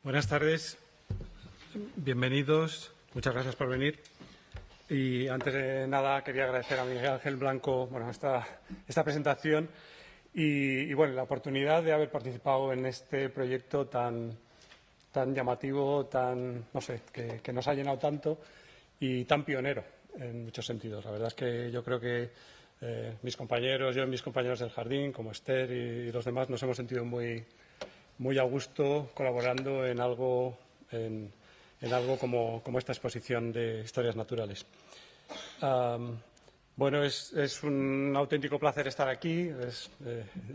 Buenas tardes, bienvenidos, muchas gracias por venir. Y antes de nada quería agradecer a Miguel Ángel Blanco esta presentación y la oportunidad de haber participado en este proyecto tan llamativo, que nos ha llenado tanto y tan pionero en muchos sentidos. La verdad es que yo creo que mis compañeros del jardín, como Esther y los demás, nos hemos sentido muy a gusto colaborando en algo como esta exposición de historias naturales. Es un auténtico placer estar aquí,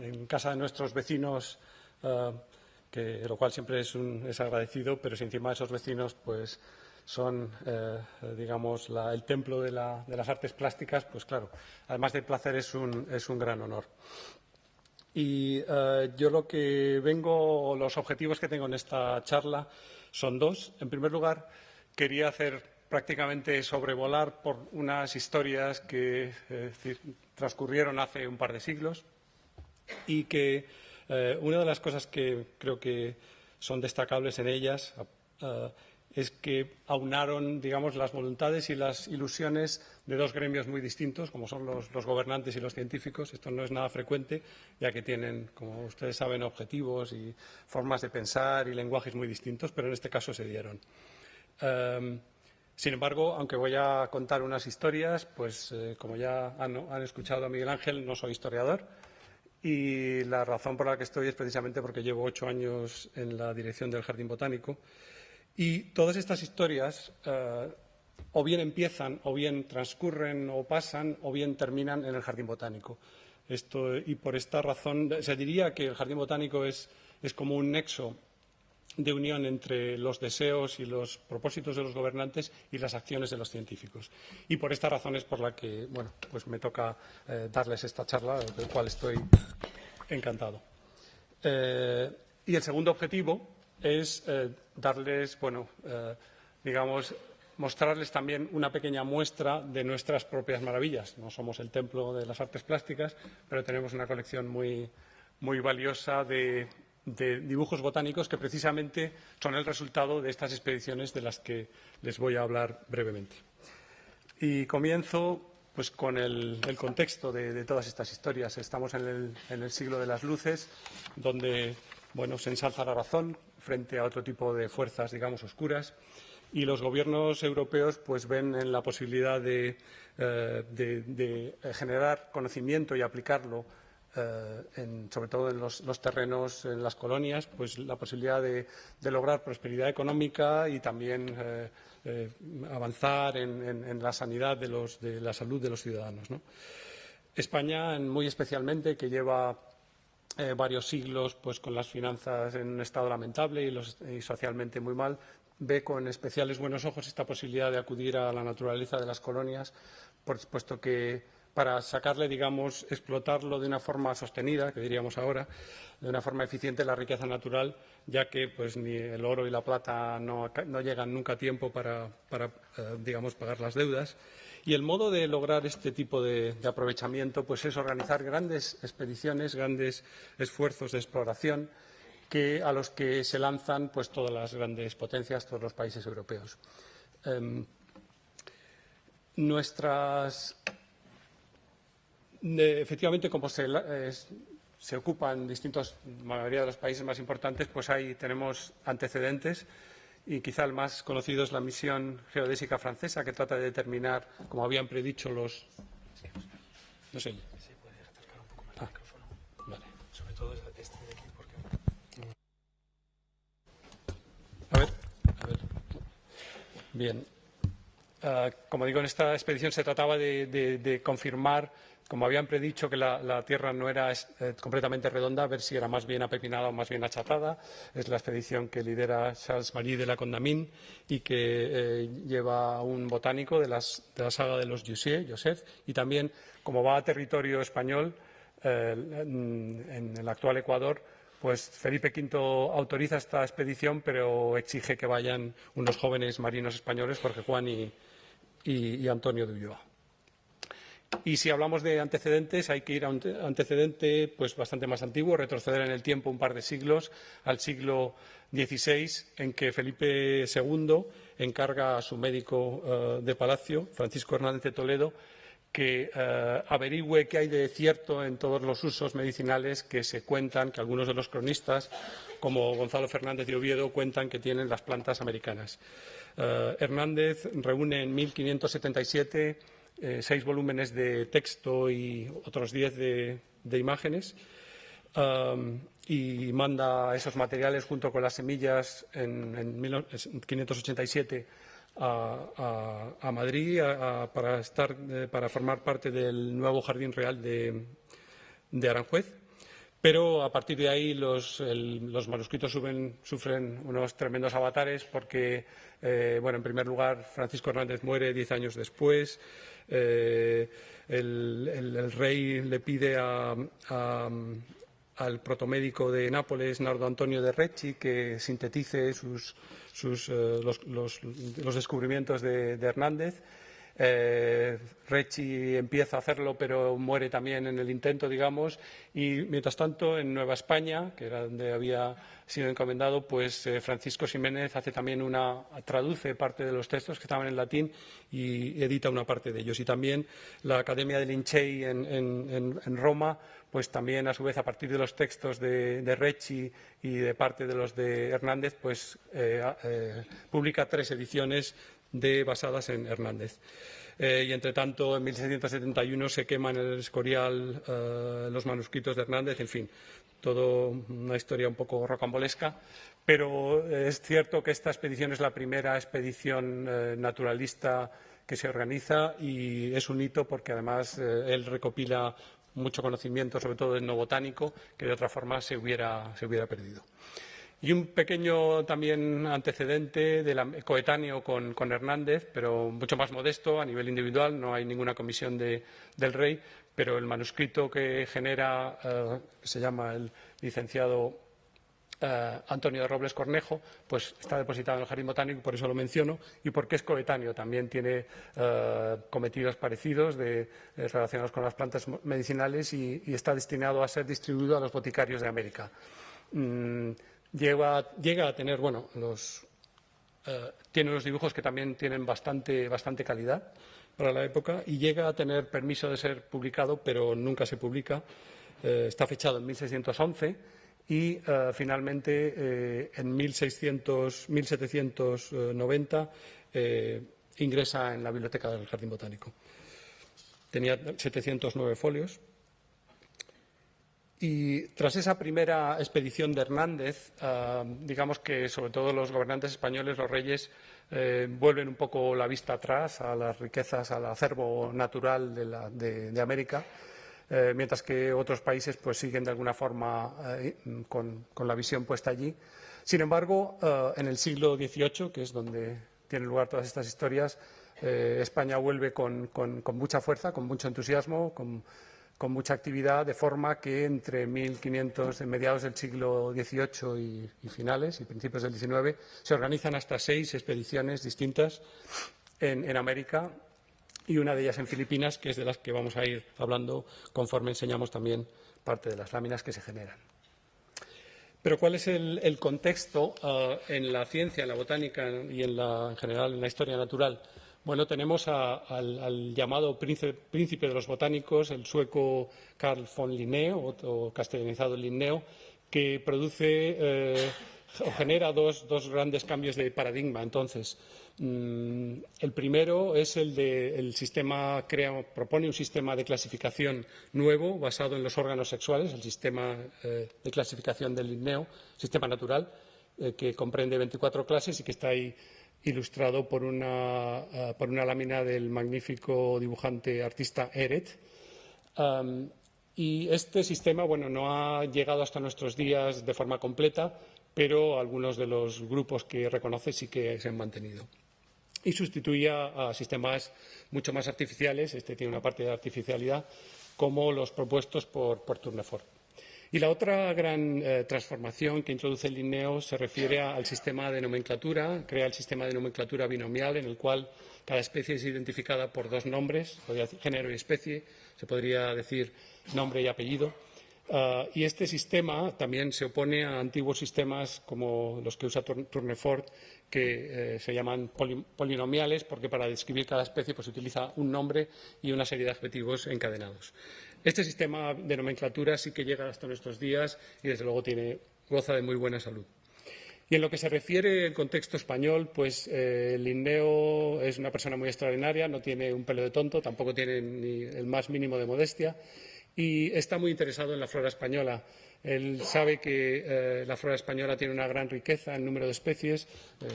en casa de nuestros vecinos, lo cual siempre es agradecido, pero si encima esos vecinos pues son, el templo de las artes plásticas, pues claro, además de placer es un gran honor. Y yo los objetivos que tengo en esta charla son dos. En primer lugar, quería prácticamente sobrevolar por unas historias que transcurrieron hace un par de siglos y que una de las cosas que creo que son destacables en ellas es que aunaron, las voluntades y las ilusiones de dos gremios muy distintos, como son los gobernantes y los científicos. Esto no es nada frecuente, ya que tienen, como ustedes saben, objetivos y formas de pensar y lenguajes muy distintos, pero en este caso se dieron. Sin embargo, aunque voy a contar unas historias, pues como ya han escuchado a Miguel Ángel, no soy historiador. Y la razón por la que estoy es precisamente porque llevo 8 años en la dirección del Jardín Botánico. Y todas estas historias o bien empiezan, o bien transcurren o pasan, o bien terminan en el Jardín Botánico. Y por esta razón se diría que el Jardín Botánico es como un nexo de unión entre los deseos y los propósitos de los gobernantes y las acciones de los científicos. Y por esta razón es por la que pues me toca darles esta charla, del cual estoy encantado. Y el segundo objetivo es mostrarles también una pequeña muestra de nuestras propias maravillas. No somos el templo de las artes plásticas, pero tenemos una colección muy valiosa de dibujos botánicos que precisamente son el resultado de estas expediciones de las que les voy a hablar brevemente. Y comienzo pues con el contexto de todas estas historias. Estamos en el siglo de las luces, donde se ensalza la razón frente a otro tipo de fuerzas, oscuras, y los gobiernos europeos pues ven en la posibilidad de generar conocimiento y aplicarlo sobre todo en los terrenos, en las colonias, pues la posibilidad de lograr prosperidad económica y también avanzar en la sanidad de la salud de los ciudadanos, ¿no? España, muy especialmente, que lleva varios siglos pues con las finanzas en un estado lamentable y socialmente muy mal, ve con especiales buenos ojos esta posibilidad de acudir a la naturaleza de las colonias, puesto que para sacarle, explotarlo de una forma sostenida, que diríamos ahora, de una forma eficiente la riqueza natural, ya que pues ni el oro y la plata no llegan nunca a tiempo para pagar las deudas. Y el modo de lograr este tipo de aprovechamiento pues es organizar grandes expediciones, grandes esfuerzos de exploración a los que se lanzan pues todas las grandes potencias, todos los países europeos. Efectivamente, como se ocupan la mayoría de los países más importantes, pues ahí tenemos antecedentes. Y quizá el más conocido es la misión geodésica francesa, que trata de determinar, como habían predicho los... No sé. ¿Se puede acercar un poco más el micrófono? Vale. Sobre todo este de aquí, porque... A ver. Bien. Como digo, en esta expedición se trataba de confirmar, como habían predicho, que la Tierra no era completamente redonda, a ver si era más bien apepinada o más bien achatada. Es la expedición que lidera Charles-Marie de la Condamine y que lleva a un botánico de la saga de los Joseph, y también, como va a territorio español, en el actual Ecuador, pues Felipe V autoriza esta expedición, pero exige que vayan unos jóvenes marinos españoles, Jorge Juan y Antonio de Ulloa. Y si hablamos de antecedentes, hay que ir a un antecedente pues, bastante más antiguo, retroceder en el tiempo un par de siglos, al siglo XVI, en que Felipe II encarga a su médico de palacio, Francisco Hernández de Toledo, que averigüe qué hay de cierto en todos los usos medicinales que se cuentan, que algunos de los cronistas, como Gonzalo Fernández de Oviedo, cuentan que tienen las plantas americanas. Hernández reúne en 1577 6 volúmenes de texto y otros 10 de imágenes y manda esos materiales junto con las semillas en 1587 a Madrid para formar parte del nuevo Jardín Real de Aranjuez. Pero a partir de ahí los manuscritos sufren unos tremendos avatares porque, en primer lugar, Francisco Hernández muere 10 años después. El rey le pide al protomédico de Nápoles, Nardo Antonio de Recci, que sintetice los descubrimientos de Hernández. Recci empieza a hacerlo, pero muere también en el intento, digamos, y mientras tanto en Nueva España, que era donde había sido encomendado, pues Francisco Ximénez traduce parte de los textos que estaban en latín y edita una parte de ellos. Y también la Academia de Lincei en Roma, pues también a su vez a partir de los textos de Recci y de parte de los de Hernández, pues publica 3 ediciones basadas en Hernández. Y, entre tanto, en 1671 se queman en el Escorial los manuscritos de Hernández, en fin, toda una historia un poco rocambolesca, pero es cierto que esta expedición es la primera expedición naturalista que se organiza y es un hito porque, además, él recopila mucho conocimiento, sobre todo etnobotánico, que de otra forma se hubiera perdido. Y un pequeño también antecedente coetáneo con Hernández, pero mucho más modesto a nivel individual, no hay ninguna comisión del rey, pero el manuscrito que genera, se llama el licenciado Antonio de Robles Cornejo, pues está depositado en el Jardín Botánico, por eso lo menciono, y porque es coetáneo, también tiene cometidos parecidos relacionados con las plantas medicinales y está destinado a ser distribuido a los boticarios de América. Llega a tener, tiene unos dibujos que también tienen bastante calidad para la época y llega a tener permiso de ser publicado, pero nunca se publica. Está fechado en 1611 y finalmente en 1790 ingresa en la biblioteca del Jardín Botánico. Tenía 709 folios. Y tras esa primera expedición de Hernández, digamos que sobre todo los gobernantes españoles, los reyes, vuelven un poco la vista atrás a las riquezas, al acervo natural de América, mientras que otros países pues siguen de alguna forma con la visión puesta allí. Sin embargo, en el siglo XVIII, que es donde tienen lugar todas estas historias, España vuelve con mucha fuerza, con mucho entusiasmo, con mucha actividad, de forma que entre mediados del siglo XVIII y finales y principios del XIX se organizan hasta 6 expediciones distintas en América y una de ellas en Filipinas, que es de las que vamos a ir hablando conforme enseñamos también parte de las láminas que se generan. Pero ¿cuál es el contexto en la ciencia, en la botánica y en general en la historia natural? Bueno, tenemos al llamado príncipe de los botánicos, el sueco Carl von Linné, o castellanizado Linneo, que produce o genera dos grandes cambios de paradigma. Entonces, el primero es propone un sistema de clasificación nuevo basado en los órganos sexuales, el sistema de clasificación del Linneo, sistema natural, que comprende 24 clases y que está ahí ilustrado por una lámina del magnífico dibujante artista Eret. Y este sistema, no ha llegado hasta nuestros días de forma completa, pero algunos de los grupos que reconoce sí que se han mantenido. Y sustituía a sistemas mucho más artificiales, este tiene una parte de artificialidad, como los propuestos por Tournefort. Y la otra gran transformación que introduce el Linneo se refiere al sistema de nomenclatura. Crea el sistema de nomenclatura binomial en el cual cada especie es identificada por dos nombres, género y especie, se podría decir nombre y apellido. Y este sistema también se opone a antiguos sistemas como los que usa Tournefort, que se llaman polinomiales, porque para describir cada especie pues, utiliza un nombre y una serie de adjetivos encadenados. Este sistema de nomenclatura sí que llega hasta nuestros días y, desde luego, goza de muy buena salud. Y en lo que se refiere al contexto español, pues Linneo es una persona muy extraordinaria, no tiene un pelo de tonto, tampoco tiene ni el más mínimo de modestia y está muy interesado en la flora española. Él sabe que la flora española tiene una gran riqueza en número de especies.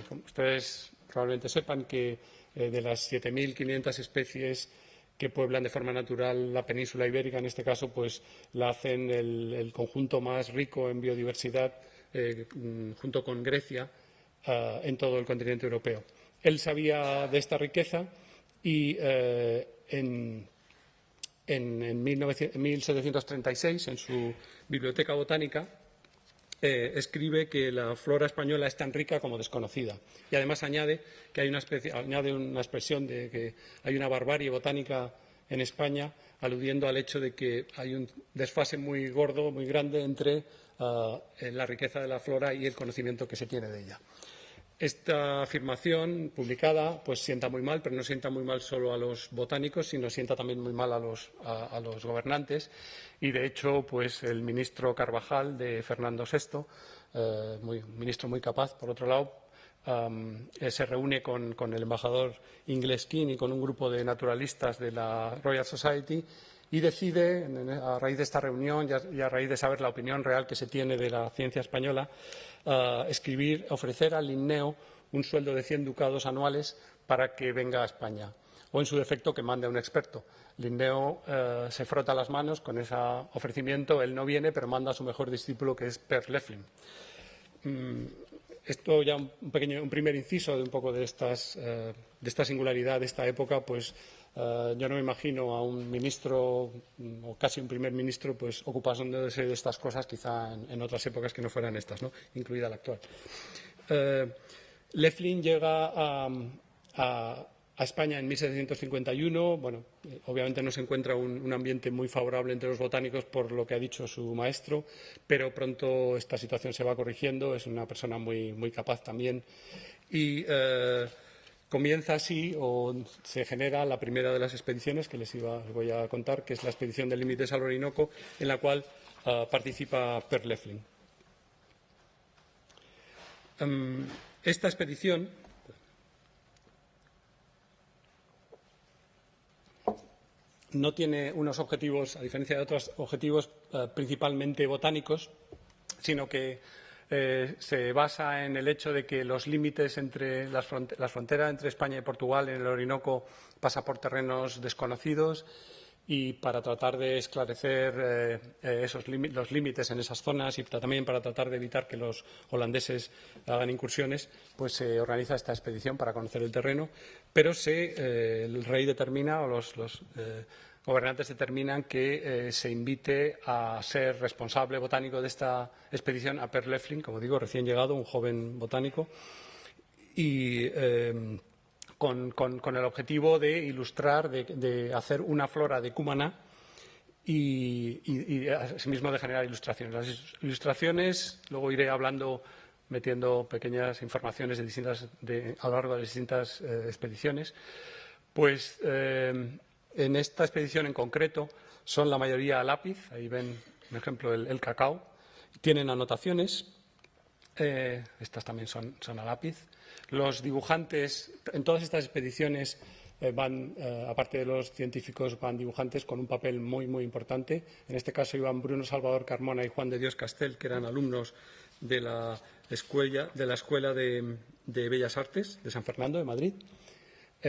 Como ustedes probablemente sepan que de las 7.500 especies que pueblan de forma natural la península ibérica, en este caso, pues la hacen el conjunto más rico en biodiversidad, junto con Grecia, en todo el continente europeo. Él sabía de esta riqueza y en 1736, en su biblioteca botánica, escribe que la flora española es tan rica como desconocida. Y además añade que hay una expresión de que hay una barbarie botánica en España, aludiendo al hecho de que hay un desfase muy gordo, muy grande entre la riqueza de la flora y el conocimiento que se tiene de ella. Esta afirmación publicada pues sienta muy mal, pero no sienta muy mal solo a los botánicos, sino sienta también muy mal a los gobernantes. Y, de hecho, pues el ministro Carvajal de Fernando VI, ministro muy capaz, por otro lado, se reúne con el embajador inglés King y con un grupo de naturalistas de la Royal Society y decide, a raíz de esta reunión y a raíz de saber la opinión real que se tiene de la ciencia española, ofrecer al Linneo un sueldo de 100 ducados anuales para que venga a España, o en su defecto que mande a un experto. Linneo se frota las manos con ese ofrecimiento, él no viene, pero manda a su mejor discípulo, que es Per Loeffling. Esto ya un primer inciso de un poco de esta singularidad de esta época, pues yo no me imagino a un ministro o casi un primer ministro pues ocupándose de estas cosas quizá en otras épocas que no fueran estas, ¿no? Incluida la actual. Loeffling llega a España en 1751. Bueno, obviamente no se encuentra un ambiente muy favorable entre los botánicos por lo que ha dicho su maestro, pero pronto esta situación se va corrigiendo. Es una persona muy, muy capaz también y comienza así o se genera la primera de las expediciones que les voy a contar, que es la expedición de límites al Orinoco, en la cual participa Per Loeffling. Esta expedición no tiene unos objetivos, a diferencia de otros objetivos principalmente botánicos, sino que se basa en el hecho de que los límites entre la frontera entre España y Portugal en el Orinoco pasa por terrenos desconocidos y para tratar de esclarecer los límites en esas zonas y también para tratar de evitar que los holandeses hagan incursiones, pues se organiza esta expedición para conocer el terreno, pero el rey determina o los gobernantes determinan que se invite a ser responsable botánico de esta expedición a Per Loeffling, como digo, recién llegado, un joven botánico, y con el objetivo de ilustrar, de hacer una flora de Cumaná y asimismo de generar ilustraciones. Las ilustraciones, luego iré metiendo pequeñas informaciones a lo largo de las distintas expediciones, pues en esta expedición en concreto son la mayoría a lápiz. Ahí ven, por ejemplo, el cacao. Tienen anotaciones. Estas también son a lápiz. Los dibujantes, en todas estas expediciones aparte de los científicos, van dibujantes con un papel muy, muy importante. En este caso iban Bruno Salvador Carmona y Juan de Dios Castel, que eran alumnos de la Escuela de Bellas Artes de San Fernando, de Madrid.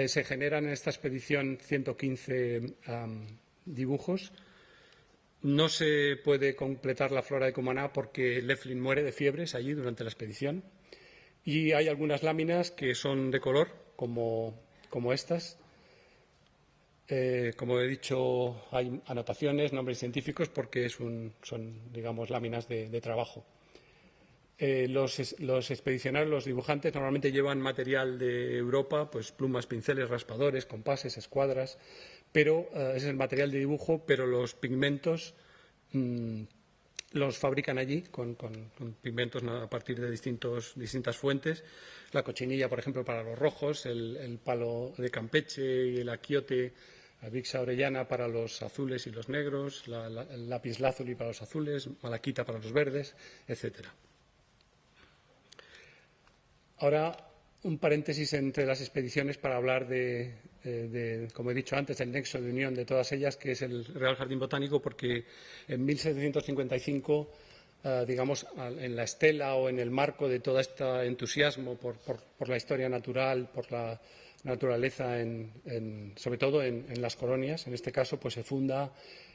Se generan en esta expedición 115 dibujos. No se puede completar la flora de Cumaná porque Loeffling muere de fiebres allí durante la expedición. Y hay algunas láminas que son de color, como estas. Como he dicho, hay anotaciones, nombres científicos, porque son, digamos, láminas de trabajo. Los expedicionarios, los dibujantes, normalmente llevan material de Europa, pues plumas, pinceles, raspadores, compases, escuadras, pero ese es el material de dibujo, pero los pigmentos los fabrican allí con pigmentos a partir de distintas fuentes. La cochinilla, por ejemplo, para los rojos, el palo de Campeche y el aquiote, la Vixa orellana para los azules y los negros, el lapislázuli para los azules, malaquita para los verdes, etcétera. Ahora, un paréntesis entre las expediciones para hablar como he dicho antes, del nexo de unión de todas ellas, que es el Real Jardín Botánico, porque en 1755, digamos, en la estela o en el marco de todo este entusiasmo por la historia natural, por la naturaleza, sobre todo en las colonias, en este caso, pues se funda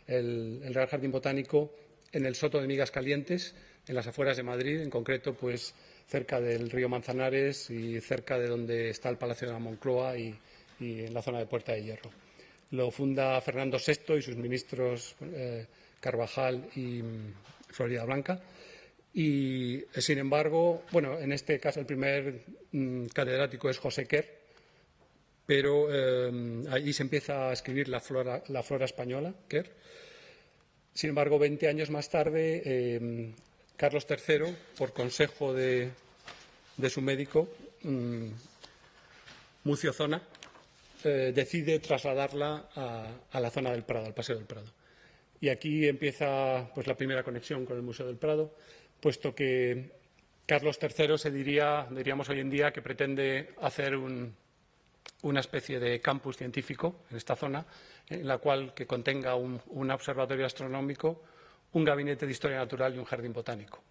el Real Jardín Botánico en el Soto de Migas Calientes, en las afueras de Madrid, en concreto, pues cerca del río Manzanares y cerca de donde está el Palacio de la Moncloa y en la zona de Puerta de Hierro. Lo funda Fernando VI y sus ministros Carvajal y Florida Blanca. Y, sin embargo, bueno, en este caso el primer catedrático es José Quer, pero allí se empieza a escribir la flora española, Quer. Sin embargo, 20 años más tarde, Carlos III, por consejo de su médico, Mucio Zona, decide trasladarla a la zona del Prado, al Paseo del Prado. Y aquí empieza pues la primera conexión con el Museo del Prado, puesto que Carlos III diríamos hoy en día, que pretende hacer una especie de campus científico en esta zona, en la cual que contenga un observatorio astronómico, un gabinete de historia natural y un jardín botánico.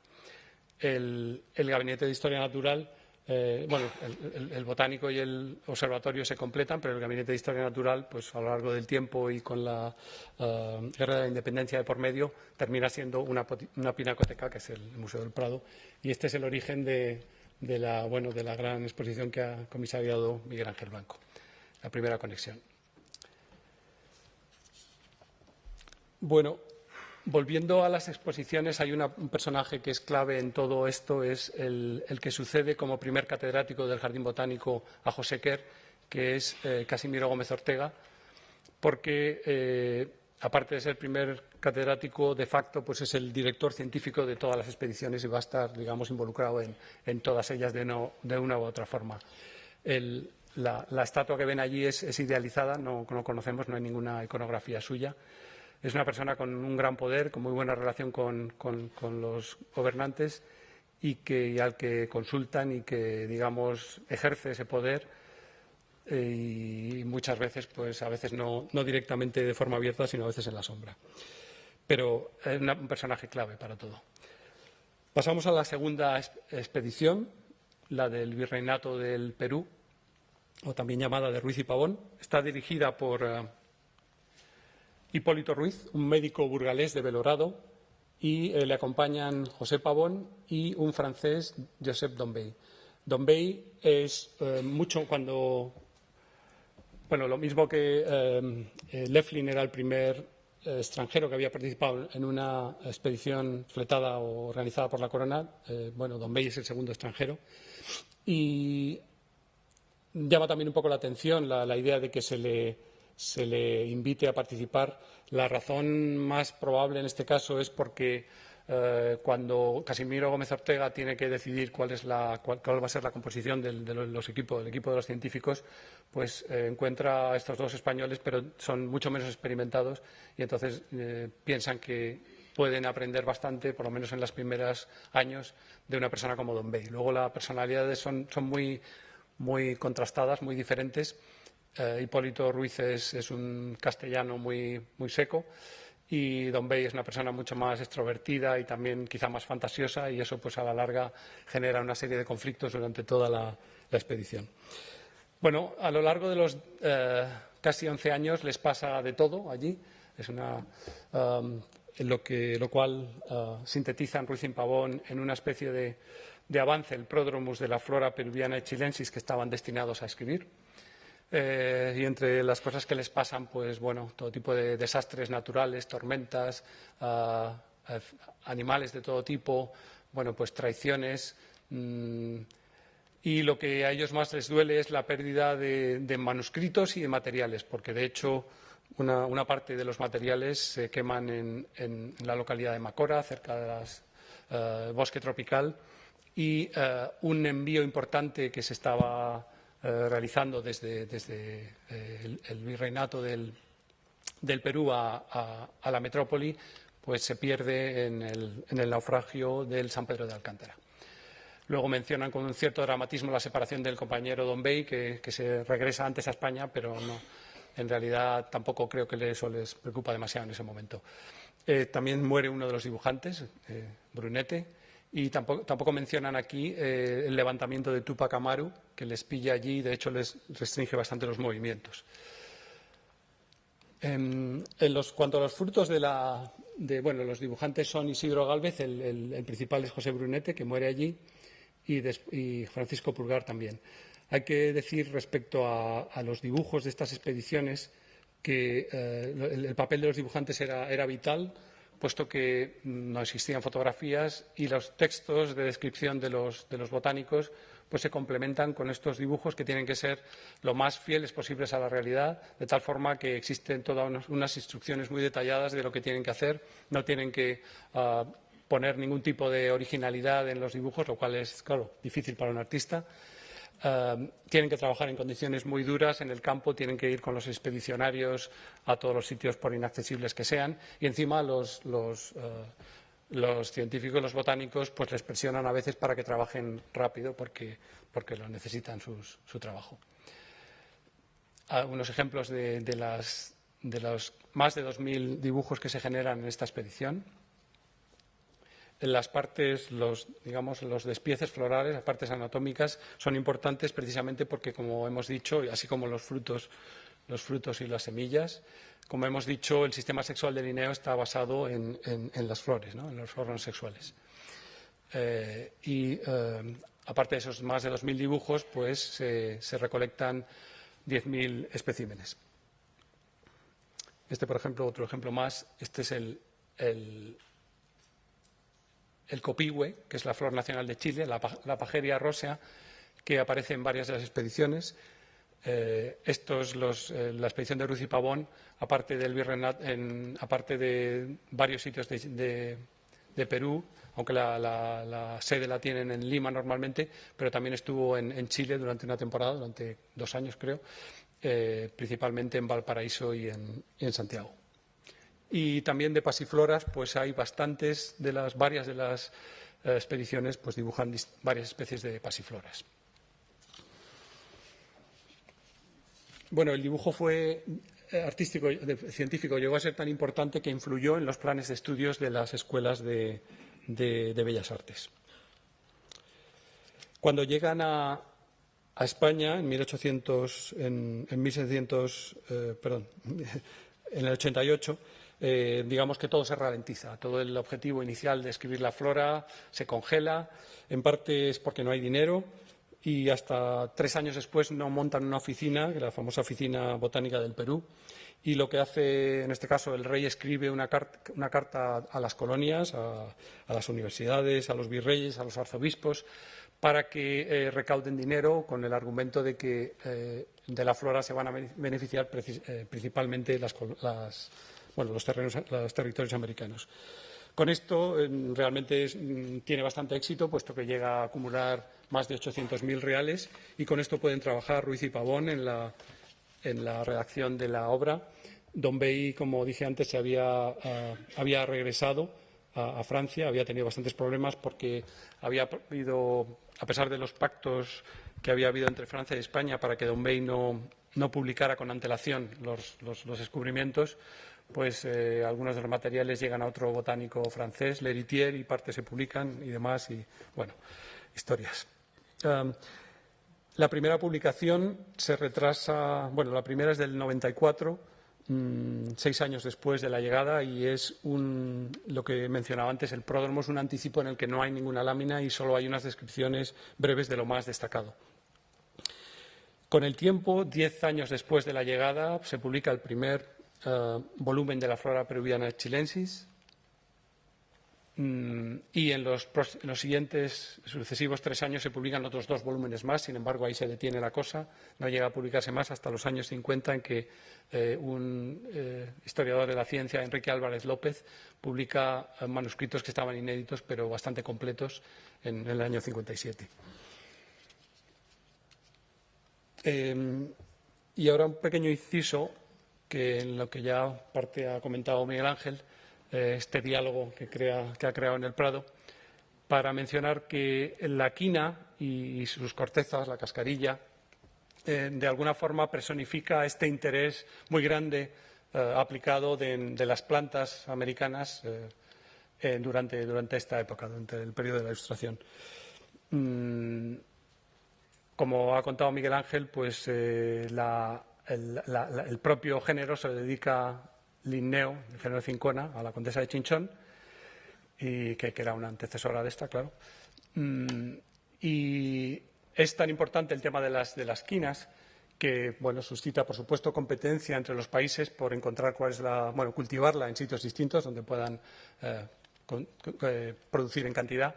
El gabinete de historia natural, el botánico y el observatorio se completan, pero el gabinete de historia natural, pues a lo largo del tiempo y con la guerra de la independencia de por medio, termina siendo una pinacoteca, que es el Museo del Prado, y este es el origen de la gran exposición que ha comisariado Miguel Ángel Blanco, la primera conexión. Bueno, volviendo a las exposiciones, hay un personaje que es clave en todo esto, es el que sucede como primer catedrático del Jardín Botánico a José Quer, que es Casimiro Gómez Ortega, porque aparte de ser primer catedrático, de facto, pues es el director científico de todas las expediciones y va a estar, digamos, involucrado en todas ellas de una u otra forma. La estatua que ven allí es idealizada, no conocemos, no hay ninguna iconografía suya. Es una persona con un gran poder, con muy buena relación con los gobernantes y al que consultan y que, digamos, ejerce ese poder y muchas veces, pues a veces no directamente de forma abierta, sino a veces en la sombra. Pero es un personaje clave para todo. Pasamos a la segunda expedición, la del Virreinato del Perú, o también llamada de Ruiz y Pavón. Está dirigida por Hipólito Ruiz, un médico burgalés de Belorado, y le acompañan José Pavón y un francés, Joseph Dombey. Dombey es mucho cuando, lo mismo que Leflin era el primer extranjero que había participado en una expedición fletada o organizada por la corona, Dombey es el segundo extranjero. Y llama también un poco la atención la idea de que se le invite a participar. La razón más probable en este caso es porque cuando Casimiro Gómez Ortega tiene que decidir cuál va a ser la composición del equipo de los científicos, pues encuentra a estos dos españoles, pero son mucho menos experimentados y entonces piensan que pueden aprender bastante, por lo menos en los primeros años, de una persona como Dombey. Luego las personalidades son muy contrastadas, muy diferentes. Hipólito Ruiz es un castellano muy seco y Dombey es una persona mucho más extrovertida y también quizá más fantasiosa, y eso pues a la larga genera una serie de conflictos durante toda la expedición. Bueno, a lo largo de los casi 11 años les pasa de todo allí. Es lo cual sintetizan Ruiz y Pavón en una especie de avance, el pródromus de la flora peruviana y chilensis que estaban destinados a escribir. Y entre las cosas que les pasan, pues bueno, todo tipo de desastres naturales, tormentas, animales de todo tipo, bueno, pues traiciones. Y lo que a ellos más les duele es la pérdida de manuscritos y de materiales, porque de hecho una parte de los materiales se queman en la localidad de Macora, cerca del bosque tropical, y un envío importante que se estaba realizando desde el virreinato del Perú a la metrópoli, pues se pierde en el naufragio del San Pedro de Alcántara. Luego mencionan con un cierto dramatismo la separación del compañero Don Bey, que se regresa antes a España, pero no, en realidad tampoco creo que eso les preocupa demasiado en ese momento. También muere uno de los dibujantes, Brunete, y tampoco mencionan aquí el levantamiento de Túpac Amaru, que les pilla allí y de hecho les restringe bastante los movimientos. Cuanto a los frutos bueno, los dibujantes son Isidro Gálvez, el principal es José Brunete, que muere allí, y Francisco Pulgar también. Hay que decir respecto a los dibujos de estas expediciones que el papel de los dibujantes era vital, puesto que no existían fotografías y los textos de descripción de los botánicos pues se complementan con estos dibujos que tienen que ser lo más fieles posibles a la realidad, de tal forma que existen todas unas instrucciones muy detalladas de lo que tienen que hacer. No tienen que poner ningún tipo de originalidad en los dibujos, lo cual es, claro, difícil para un artista. Tienen que trabajar en condiciones muy duras en el campo, tienen que ir con los expedicionarios a todos los sitios por inaccesibles que sean, y encima los científicos, los botánicos, pues les presionan a veces para que trabajen rápido porque lo necesitan su trabajo. Algunos ejemplos de los más de 2.000 dibujos que se generan en esta expedición. En las partes, los despieces florales, las partes anatómicas, son importantes precisamente porque, como hemos dicho, así como los frutos y las semillas, como hemos dicho, el sistema sexual de Linneo está basado en las flores, ¿no?, en los órganos sexuales. Aparte de esos más de 2.000 dibujos, pues se recolectan 10.000 especímenes. Por ejemplo, otro ejemplo más, este es el copihue, que es la flor nacional de Chile, la Pageria rósea, que aparece en varias de las expediciones. La expedición de Ruz y Pavón, aparte de varios sitios de Perú, aunque la sede la tienen en Lima normalmente, pero también estuvo en Chile durante una temporada, durante 2 años creo, principalmente en Valparaíso y en Santiago. Y también de pasifloras, pues hay varias de las expediciones pues dibujan varias especies de pasifloras. Bueno, el dibujo científico llegó a ser tan importante que influyó en los planes de estudios de las escuelas de Bellas Artes. Cuando llegan a España en el 88, digamos que todo se ralentiza, todo el objetivo inicial de escribir la flora se congela, en parte es porque no hay dinero, y hasta 3 años después no montan una oficina, la famosa Oficina Botánica del Perú, y lo que hace, en este caso, el rey escribe una carta a las colonias, a las universidades, a los virreyes, a los arzobispos, para que recauden dinero con el argumento de que de la flora se van a beneficiar principalmente los territorios americanos. Con esto realmente tiene bastante éxito, puesto que llega a acumular más de 800.000 reales, y con esto pueden trabajar Ruiz y Pavón en la redacción de la obra. Don Bey, como dije antes, había regresado a Francia, había tenido bastantes problemas porque había habido, a pesar de los pactos que había habido entre Francia y España para que Don Bey no publicara con antelación los descubrimientos, pues algunos de los materiales llegan a otro botánico francés, L'Héritier, y partes se publican y demás, y bueno, historias. La primera publicación se retrasa, bueno, la primera es del 94, 6 años después de la llegada, y es lo que mencionaba antes, el pródromo es un anticipo en el que no hay ninguna lámina y solo hay unas descripciones breves de lo más destacado. Con el tiempo, 10 años después de la llegada, se publica el primer volumen de la flora peruviana chilensis. Y en los siguientes sucesivos 3 años se publican otros 2 volúmenes más. Sin embargo, ahí se detiene la cosa. No llega a publicarse más hasta los años 50, en que un historiador de la ciencia, Enrique Álvarez López, publica manuscritos que estaban inéditos, pero bastante completos, en el año 57. Y ahora un pequeño inciso, que en lo que ya parte ha comentado Miguel Ángel, este diálogo que ha creado en el Prado, para mencionar que la quina y sus cortezas, la cascarilla, de alguna forma personifica este interés muy grande aplicado de las plantas americanas durante esta época, durante el periodo de la Ilustración. Como ha contado Miguel Ángel, pues el propio género se dedica Linneo, el género Cinchona, a la condesa de Chinchón, y que era una antecesora de esta, claro. Y es tan importante el tema de las quinas que, bueno, suscita, por supuesto, competencia entre los países por encontrar cuál es cultivarla en sitios distintos donde puedan producir en cantidad,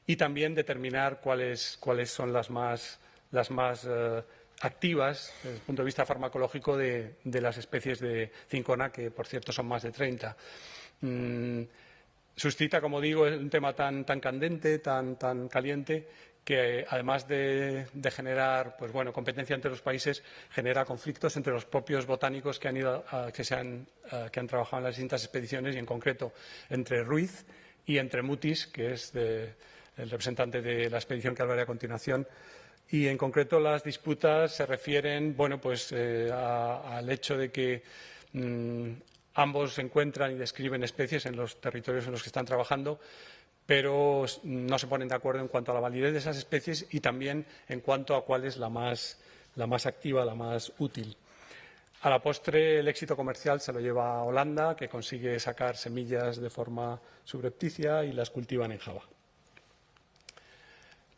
y también determinar cuáles son las más activas desde el punto de vista farmacológico de las especies de Cinchona, que por cierto son más de 30. Suscita, como digo, un tema tan candente, tan caliente, que además de generar competencia entre los países, genera conflictos entre los propios botánicos que han trabajado en las distintas expediciones, y en concreto entre Ruiz y entre Mutis, que es el representante de la expedición que hablaré a continuación. Y en concreto las disputas se refieren al hecho de que ambos se encuentran y describen especies en los territorios en los que están trabajando, pero no se ponen de acuerdo en cuanto a la validez de esas especies y también en cuanto a cuál es la más activa, la más útil. A la postre, el éxito comercial se lo lleva a Holanda, que consigue sacar semillas de forma subrepticia y las cultivan en Java.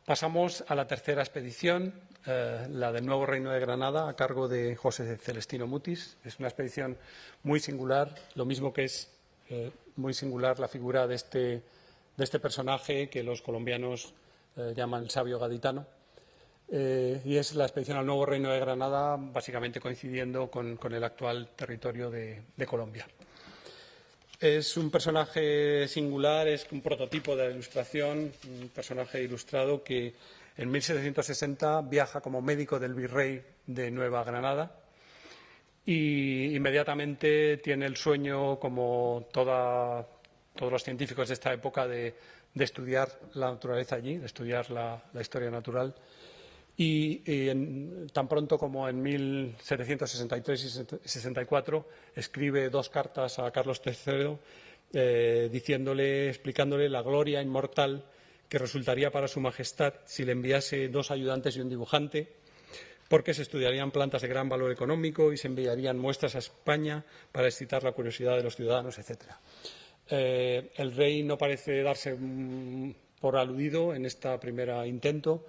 Pasamos a la tercera expedición, la del Nuevo Reino de Granada, a cargo de José Celestino Mutis. Es una expedición muy singular, lo mismo que es muy singular la figura de este personaje que los colombianos llaman el sabio gaditano. Y es la expedición al Nuevo Reino de Granada, básicamente coincidiendo con el actual territorio de Colombia. Es un personaje singular, es un prototipo de la Ilustración, un personaje ilustrado que en 1760 viaja como médico del virrey de Nueva Granada y inmediatamente tiene el sueño, como todos los científicos de esta época, de estudiar la naturaleza allí, de estudiar la historia natural. Y tan pronto como en 1763 y 64 escribe 2 cartas a Carlos III explicándole la gloria inmortal que resultaría para su majestad si le enviase 2 ayudantes y un dibujante, porque se estudiarían plantas de gran valor económico y se enviarían muestras a España para excitar la curiosidad de los ciudadanos, etc. El rey no parece darse por aludido en este primer intento,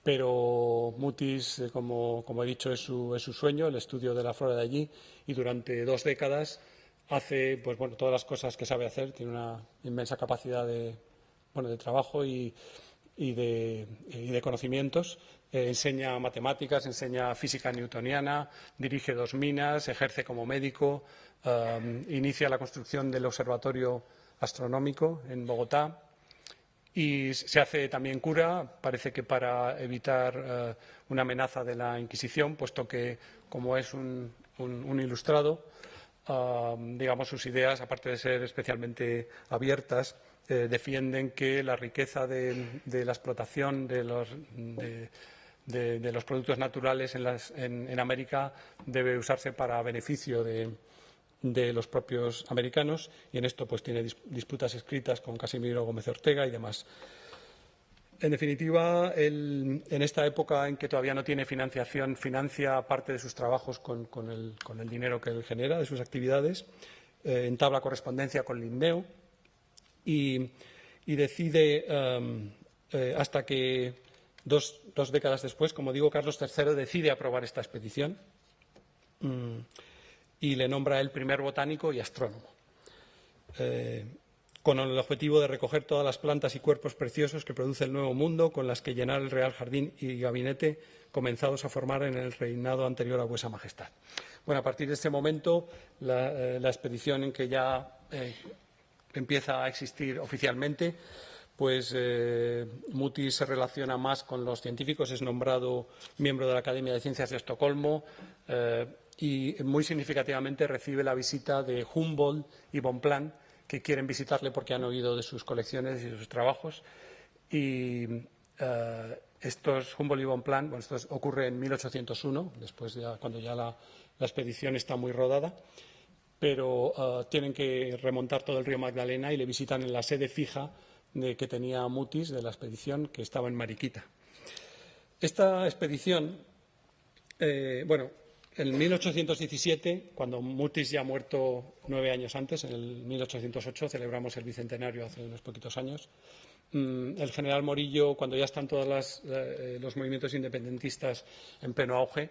pero Mutis, como he dicho, es su sueño, el estudio de la flora de allí, y durante 2 décadas hace todas las cosas que sabe hacer. Tiene una inmensa capacidad de trabajo y de conocimientos. Enseña matemáticas, enseña física newtoniana, dirige 2 minas, ejerce como médico, inicia la construcción del observatorio astronómico en Bogotá. Y se hace también cura, parece que para evitar una amenaza de la Inquisición, puesto que, como es un ilustrado, sus ideas, aparte de ser especialmente abiertas, defienden que la riqueza de la explotación de los productos naturales en América debe usarse para beneficio de los propios americanos, y en esto tiene disputas escritas con Casimiro Gómez Ortega y demás. En definitiva, en esta época en que todavía no tiene financiación, financia parte de sus trabajos con el dinero que él genera de sus actividades, entabla correspondencia con Linneo y decide, hasta que Dos décadas después, como digo, Carlos III decide aprobar esta expedición y le nombra el primer botánico y astrónomo, con el objetivo de recoger todas las plantas y cuerpos preciosos que produce el Nuevo Mundo, con las que llenar el Real Jardín y Gabinete comenzados a formar en el reinado anterior a Vuesa Majestad. Bueno, a partir de este momento, la expedición en que ya empieza a existir oficialmente, pues Mutis se relaciona más con los científicos, es nombrado miembro de la Academia de Ciencias de Estocolmo y muy significativamente recibe la visita de Humboldt y Bonpland, que quieren visitarle porque han oído de sus colecciones y de sus trabajos. Y estos Humboldt y Bonpland, bueno, esto ocurre en 1801, después cuando ya la expedición está muy rodada, pero tienen que remontar todo el río Magdalena y le visitan en la sede fija que tenía Mutis de la expedición, que estaba en Mariquita. Esta expedición, en 1817, cuando Mutis ya ha muerto 9 años antes, en el 1808, celebramos el bicentenario hace unos poquitos años, el general Morillo, cuando ya están todos los movimientos independentistas en pleno auge,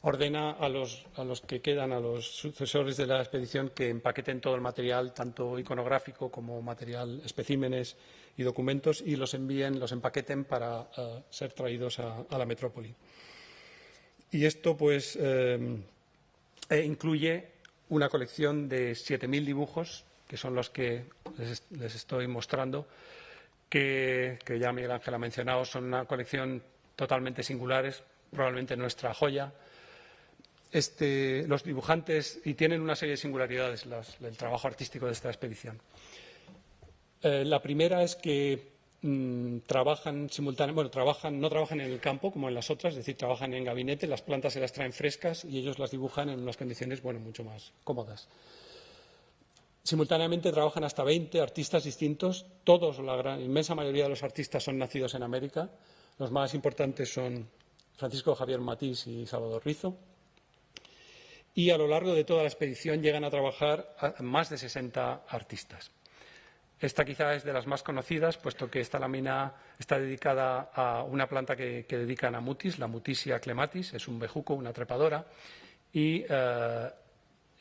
ordena a los que quedan, a los sucesores de la expedición, que empaqueten todo el material, tanto iconográfico como material, especímenes y documentos, y los envíen, los empaqueten para ser traídos a la metrópoli. Y esto, pues, incluye una colección de 7.000 dibujos, que son los que les estoy mostrando, que ya Miguel Ángel ha mencionado, son una colección totalmente singulares, probablemente nuestra joya. Los dibujantes, y tienen una serie de singularidades el trabajo artístico de esta expedición. La primera es que trabajan simultáneamente, no trabajan en el campo como en las otras, es decir, trabajan en gabinete, las plantas se las traen frescas y ellos las dibujan en unas condiciones mucho más cómodas. Simultáneamente trabajan hasta 20 artistas distintos, la inmensa mayoría de los artistas son nacidos en América, los más importantes son Francisco Javier Matís y Salvador Rizo. Y a lo largo de toda la expedición llegan a trabajar más de 60 artistas. Esta quizá es de las más conocidas, puesto que esta lámina está dedicada a una planta que dedican a Mutis, la Mutisia clematis, es un bejuco, una trepadora, y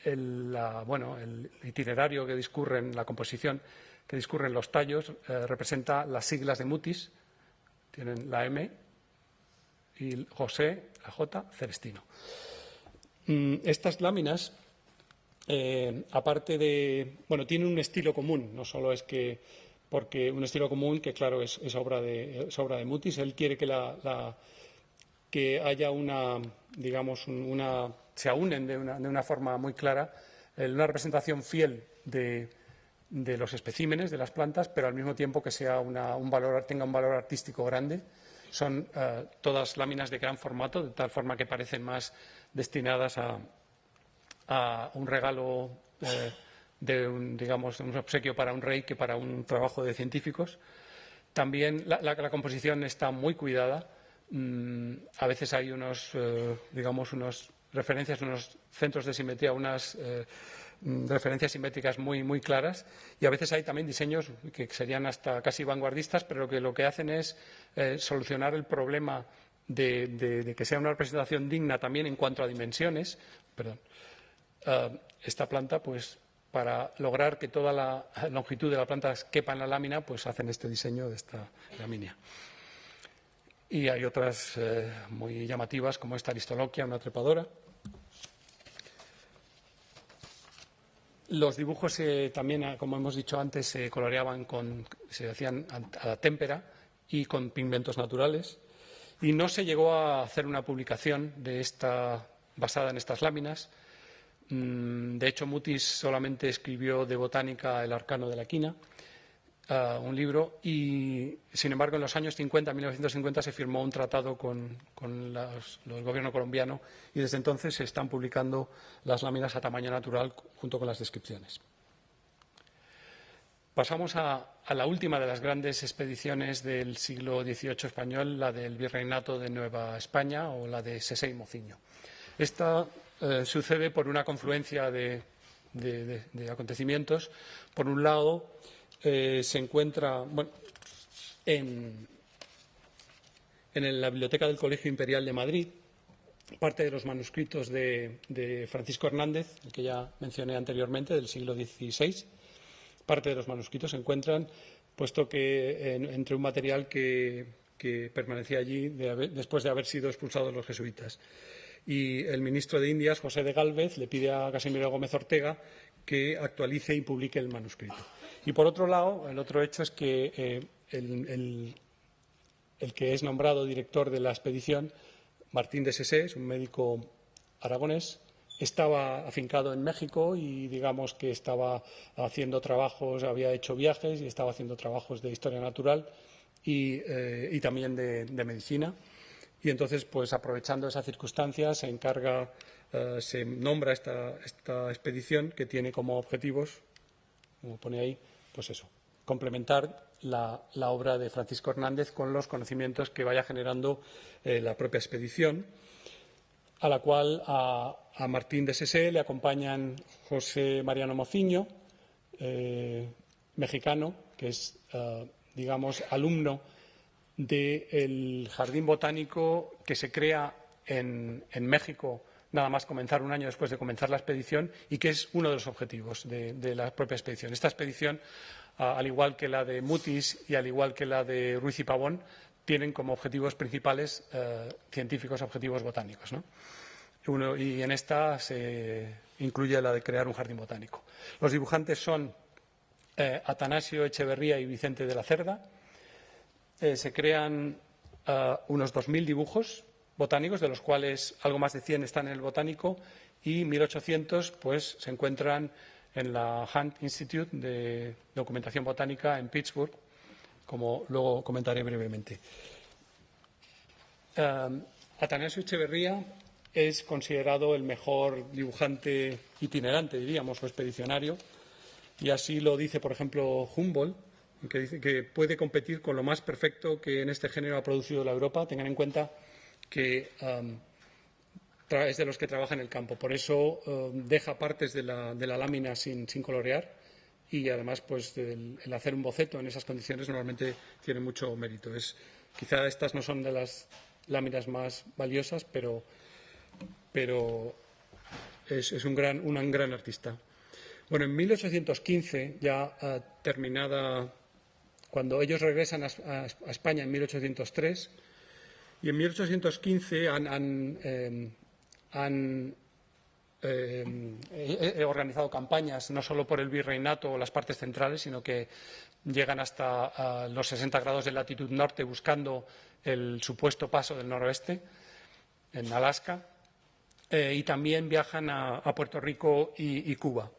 el itinerario que discurre en la composición, que discurre en los tallos, representa las siglas de Mutis, tienen la M, y José, la J, Celestino. Estas láminas, aparte de, tienen un estilo común, no solo es que, porque un estilo común que claro es obra de Mutis. Él quiere que haya se aúnen de una forma muy clara, una representación fiel de los especímenes de las plantas, pero al mismo tiempo que sea tenga un valor artístico grande. Son todas láminas de gran formato, de tal forma que parecen más destinadas a un regalo un obsequio para un rey que para un trabajo de científicos. También la composición está muy cuidada. A veces hay unas referencias, unos centros de simetría, unas referencias simétricas muy claras, y a veces hay también diseños que serían hasta casi vanguardistas, pero que lo que hacen es solucionar el problema de que sea una representación digna también en cuanto a dimensiones. Esta planta, pues, para lograr que toda la longitud de la planta quepa en la lámina, pues hacen este diseño de esta lámina. Y hay otras muy llamativas, como esta Aristoloquia, una trepadora. Los dibujos también, como hemos dicho antes, se coloreaban se hacían a la témpera y con pigmentos naturales. Y no se llegó a hacer una publicación basada en estas láminas. De hecho, Mutis solamente escribió de botánica El arcano de la quina, un libro, y sin embargo en los años 1950 se firmó un tratado con el gobierno colombiano, y desde entonces se están publicando las láminas a tamaño natural junto con las descripciones. Pasamos a la última de las grandes expediciones del siglo XVIII español, la del Virreinato de Nueva España, o la de Sesé y Mociño. Esta sucede por una confluencia de acontecimientos. Por un lado, se encuentra en en la Biblioteca del Colegio Imperial de Madrid parte de los manuscritos de Francisco Hernández, el que ya mencioné anteriormente, del siglo XVI. Parte de los manuscritos se encuentran, puesto que entre un material que permanecía allí después de haber sido expulsados los jesuitas. Y el ministro de Indias, José de Gálvez, le pide a Casimiro Gómez Ortega que actualice y publique el manuscrito. Y por otro lado, el otro hecho es que el que es nombrado director de la expedición, Martín de Sesés, un médico aragonés, estaba afincado en México y digamos que estaba haciendo trabajos, había hecho viajes y estaba haciendo trabajos de historia natural y también de medicina. Y entonces, pues aprovechando esa circunstancia, se nombra esta expedición que tiene como objetivos, como pone ahí, pues eso, complementar la obra de Francisco Hernández con los conocimientos que vaya generando la propia expedición, a la cual a Martín de Sesé le acompañan José Mariano Mociño, mexicano, que es, digamos, alumno del Jardín Botánico que se crea en México nada más comenzar, un año después de comenzar la expedición, y que es uno de los objetivos de la propia expedición. Esta expedición, al igual que la de Mutis y al igual que la de Ruiz y Pavón, tienen como objetivos principales científicos, objetivos botánicos, ¿no? Y en esta se incluye la de crear un jardín botánico. Los dibujantes son Atanasio Echeverría y Vicente de la Cerda. Se crean unos 2.000 dibujos botánicos, de los cuales algo más de 100 están en el botánico, y 1.800 pues, se encuentran en la Hunt Institute de Documentación Botánica en Pittsburgh, como luego comentaré brevemente. Atanasio Echeverría es considerado el mejor dibujante itinerante, diríamos, o expedicionario, y así lo dice, por ejemplo, Humboldt, que dice que puede competir con lo más perfecto que en este género ha producido la Europa. Tengan en cuenta que es de los que trabaja en el campo. Por eso deja partes de la lámina sin colorear, y además pues el hacer un boceto en esas condiciones normalmente tiene mucho mérito. Quizá estas no son de las láminas más valiosas, pero es un gran artista. Bueno, en 1815, ya terminada, cuando ellos regresan a España en 1803, y en 1815 han organizado campañas no solo por el virreinato o las partes centrales, sino que llegan hasta los 60 grados de latitud norte buscando el supuesto paso del noroeste, en Alaska, y también viajan a Puerto Rico y Cuba.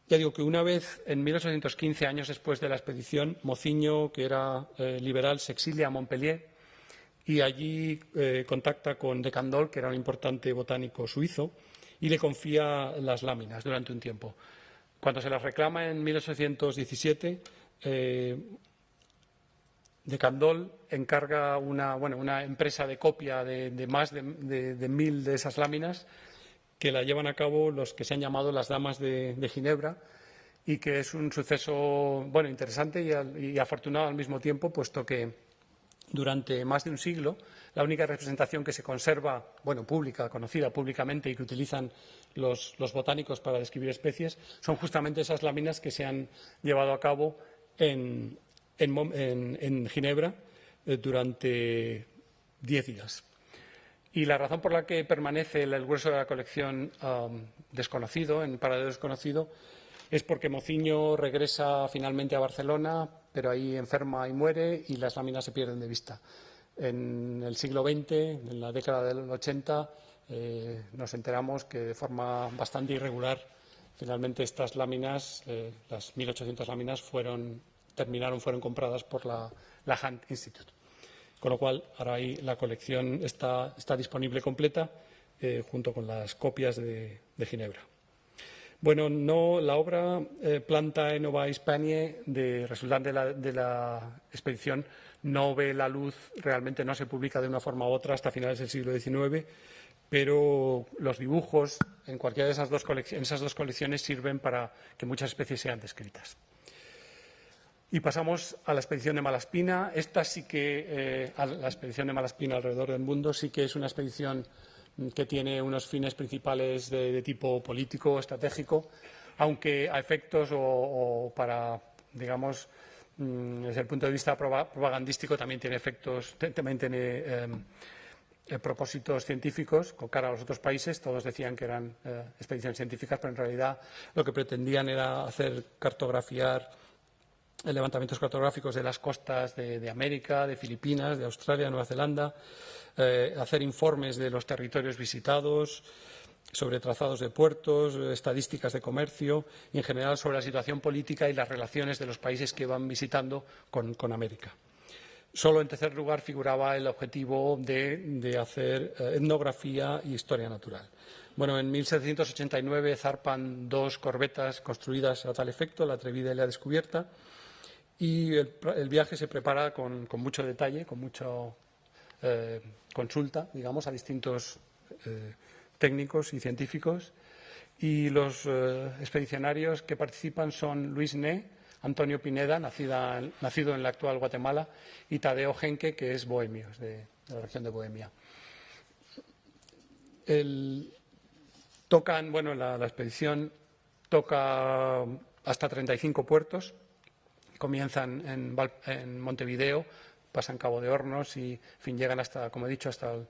Ya digo que una vez, en 1815, años después de la expedición, Mociño, que era liberal, se exilia a Montpellier y allí contacta con de Candolle, que era un importante botánico suizo, y le confía las láminas durante un tiempo. Cuando se las reclama en 1817, de Candolle encarga una empresa de copia de más de 1.000 de esas láminas, que la llevan a cabo los que se han llamado las Damas de Ginebra, y que es un suceso interesante y afortunado al mismo tiempo, puesto que durante más de un siglo la única representación que se conserva, pública, conocida públicamente y que utilizan los botánicos para describir especies, son justamente esas láminas que se han llevado a cabo en Ginebra durante 10 días. Y la razón por la que permanece el grueso de la colección desconocido, en paradero desconocido, es porque Mociño regresa finalmente a Barcelona, pero ahí enferma y muere, y las láminas se pierden de vista. En el siglo XX, en la década del 80, nos enteramos que de forma bastante irregular, finalmente estas láminas, las 1.800 láminas, fueron compradas por la Hunt Institute. Con lo cual, ahora ahí la colección está disponible completa, junto con las copias de Ginebra. La obra Planta Nova Hispaniae, resultante de la expedición, no ve la luz, realmente no se publica de una forma u otra hasta finales del siglo XIX, pero los dibujos en cualquiera de esas dos colecciones sirven para que muchas especies sean descritas. Y pasamos a la expedición de Malaspina. Esta sí que, la expedición de Malaspina alrededor del mundo, sí que es una expedición que tiene unos fines principales de tipo político, estratégico, aunque a efectos o para, digamos, desde el punto de vista propagandístico también tiene efectos, también tiene propósitos científicos con cara a los otros países. Todos decían que eran expediciones científicas, pero en realidad lo que pretendían era levantamientos cartográficos de las costas de América, de Filipinas, de Australia, de Nueva Zelanda, hacer informes de los territorios visitados, sobre trazados de puertos, estadísticas de comercio y, en general, sobre la situación política y las relaciones de los países que van visitando con América. Solo en tercer lugar figuraba el objetivo de hacer etnografía y historia natural. Bueno, en 1789 zarpan 2 corbetas construidas a tal efecto, la Atrevida y la Descubierta, y el viaje se prepara con mucho detalle, con mucha consulta, digamos, a distintos técnicos y científicos. Y los expedicionarios que participan son Luis Né, Antonio Pineda, nacido en la actual Guatemala, y Tadeo Genque, que es bohemio, es de la región de Bohemia. La expedición toca hasta 35 puertos. Comienzan en Montevideo, pasan Cabo de Hornos y, en fin, llegan hasta, como he dicho, hasta el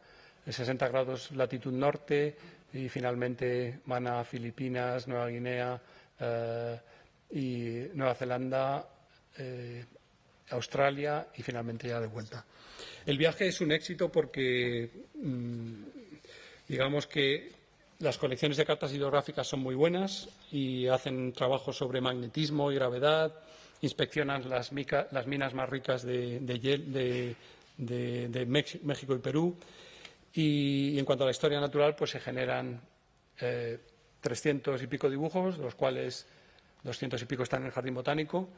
60 grados latitud norte y finalmente van a Filipinas, Nueva Guinea y Nueva Zelanda, Australia y finalmente ya de vuelta. El viaje es un éxito porque digamos que las colecciones de cartas hidrográficas son muy buenas y hacen trabajos sobre magnetismo y gravedad, inspeccionan las minas más ricas de México y Perú. Y en cuanto a la historia natural, pues se generan 300 y pico dibujos, de los cuales 200 y pico están en el Jardín Botánico.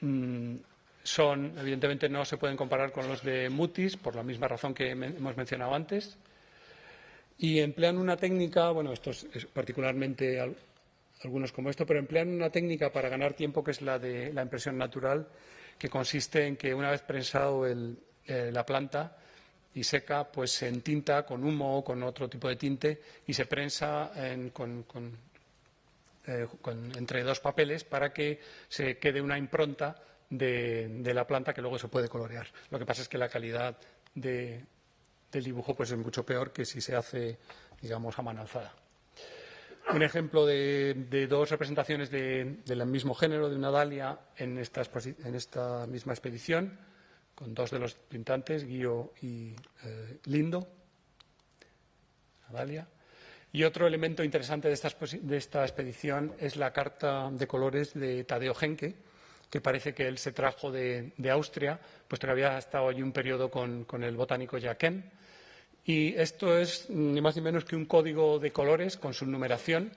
Evidentemente no se pueden comparar con los de Mutis, por la misma razón que hemos mencionado antes. Y emplean una técnica, bueno, esto es particularmente algunos como esto, pero emplean una técnica para ganar tiempo que es la de la impresión natural, que consiste en que una vez prensado la planta y seca, pues se entinta con humo o con otro tipo de tinte y se prensa entre 2 papeles para que se quede una impronta de la planta que luego se puede colorear. Lo que pasa es que la calidad del dibujo pues es mucho peor que si se hace, digamos, a mano alzada. Un ejemplo de 2 representaciones del mismo género, de una dalia, en esta misma expedición, con 2 de los pintantes, Guío y Lindo, la dalia. Y otro elemento interesante de esta expedición es la carta de colores de Tadeo Genque, que parece que él se trajo de Austria, puesto que había estado allí un periodo con el botánico Jacquin. Y esto es ni más ni menos que un código de colores con su numeración